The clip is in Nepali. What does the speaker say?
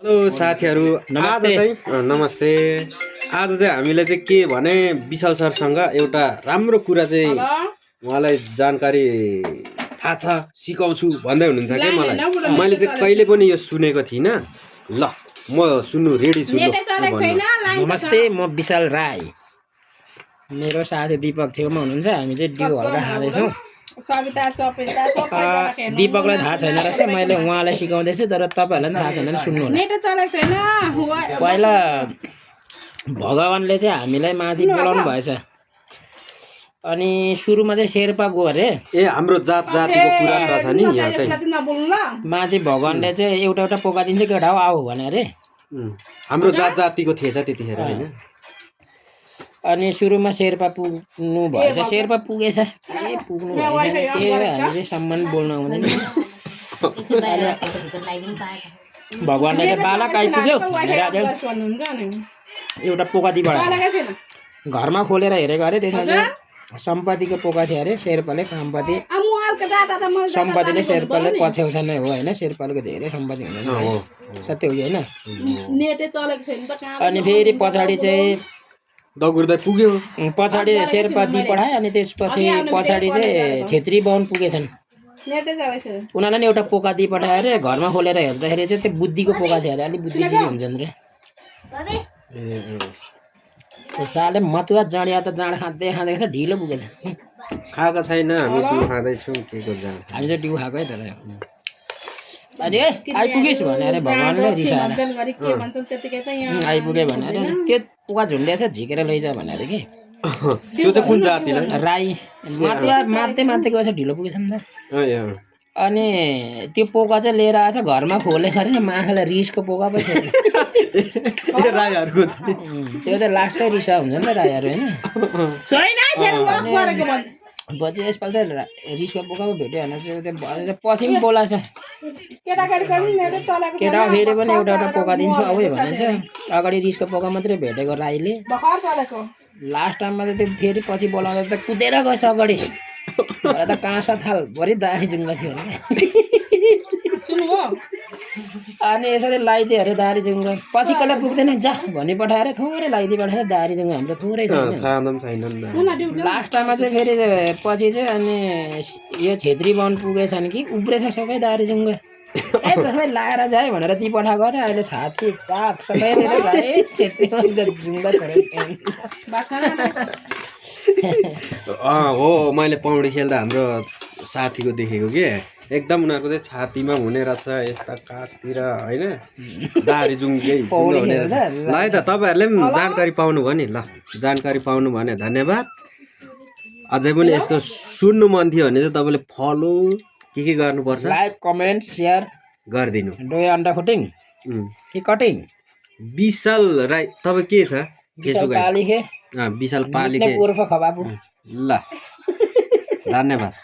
हेलो साथीहरू, आज चाहिँ नमस्ते। आज चाहिँ हामीले चाहिँ के भने विशाल सरसँग एउटा राम्रो कुरा चाहिँ उहाँलाई जानकारी थाहा छ, सिकाउँछु भन्दै हुनुहुन्छ के मलाई। मैले चाहिँ कहिले पनि यो सुनेको थिइनँ। ल म सुन्नु रेडी छु। नमस्ते, म विशाल राई। मेरो साथी दिपक छेउमा हुनुहुन्छ। हामी चाहिँ डिउ हल्का खाँदैछौँ। दिपकलाई थाहा छैन रहेछ, मैले उहाँलाई सिकाउँदैछु, तर तपाईँहरूलाई पनि थाहा छैन भने सुन्नु होला। पहिला भगवानले चाहिँ हामीलाई माथि बोलाउनु भएछ, अनि सुरुमा चाहिँ शेर्पा गयो अरे। ए हाम्रो जात जातिको कुरा छ नि यहाँ चाहिँ। माथि भगवानले चाहिँ एउटा एउटा पोका दिन्छ, केटा हो आऊ भने अरे। हाम्रो जात जातिको थिएछ त्यतिखेर हैन। अनि सुरुमा शेर्पा पुग्नु भएछ, शेर्पा पुगेछ। ए पुग्नु भएछ, हामी चाहिँ सम्मान बोल्न आउँदैन। भगवानले चाहिँ बालक आइपुग्यो भनेर एउटा पोका दिबाट घरमा खोलेर हेरेको अरे। त्यसमा चाहिँ सम्पत्तिको पोका थियो अरे। शेर्पाले सम्पत्तिले शेर्पाले पछ्याउँछ नै हो होइन। शेर्पाको धेरै सम्पत्ति हुँदैन, सत्य हो कि होइन। अनि फेरि पछाडि चाहिँ दगुर्दै पुग्यो। पछाडि शेर्पा दि पठायो। अनि त्यसपछि पछाडि चाहिँ छेत्री बाहुन पुगेछन्। उनीहरूलाई नि एउटा पोका दि पठायो अरे। घरमा खोलेर हेर्दाखेरि चाहिँ त्यो बुद्धिको पोका थियो अरे। अलिक बुद्धिजीवी हुन्छन् रे। साले मतुवा जाँडिया त जाँड खाँदै खाँदैछ, ढिलो पुगेछ। खाएको छैन, हामी डिउ खाँदैछौँ। के गर्छ हामी चाहिँ डिउ खाएको है तर। अनि आइपुगेस् भने अरे भगवान्ले रिसाएर आइपुगे भने अरे। त्यो पोका झुन्डेछ, झिकेर लैजा भने अरे कि। त्यो चाहिँ कुन जातिलाई? राई। मातुवा मार्दै गएछ, ढिलो पुगेछ नि त। अनि त्यो पोका चाहिँ लिएर आएछ, घरमा खोलेको अरे। माखालाई रिसको पोका पो थियो। राईहरूको त्यो चाहिँ लास्टै रिसा हुन्छ नि त राईहरू होइन। पछि यसपालि चाहिँ रिसको पोका पो भेट्यो भने चाहिँ पछि पनि बोलाएछ। केटा फेरि पनि एउटा एउटा पोका दिन्छु अब भने चाहिँ अगाडि रिसको पोका मात्रै भेटेको राईले। लास्ट टाइममा चाहिँ त्यो फेरि पछि बोलाउँदा त कुदेर गएछ अगाडि। भरे त काँसा थाल भरि दारी जुङ्गा थियो अरे। अनि यसरी लगाइदियो अरे दारी जुङ्गा। पछि कसलाई पुग्दैन जा भनी पठायो अरे। थोरै लगाइदियो पठायो दारी जुङ्गा। हाम्रो थोरै छैन। लास्ट टाइममा चाहिँ फेरि पछि चाहिँ अनि यो छेत्री बाहुन पुगेछन् कि उब्रेछ सबै दारी जुङ्गा। सबै लाएर जाए भनेर ती पठाएको अरे। अहिले छाती चाप सबै छेत्री बाहुनको जुङ्गा हो। मैले पौडी खेल्दा हाम्रो साथीको देखेको के एकदम उनीहरूको चाहिँ छातीमा हुने रहेछ, यस्ता काखतिर होइन, दारी जुङ्गै हुने रहेछ। ल है त तपाईँहरूले पनि जानकारी पाउनुभयो नि। ल जानकारी पाउनु भने धन्यवाद। अझै पनि यस्तो सुन्नु मन थियो भने चाहिँ तपाईँले फलो के गर्नुपर्छ? लाइक कमेन्ट सेयर गरिदिनु। डोय अन्डा फुटिङ कि कटिङ। विशाल राई तपाईँ के छ? विशाल पालिखे विशाल पालिखे। उर्फ खबाबु। ल धन्यवाद।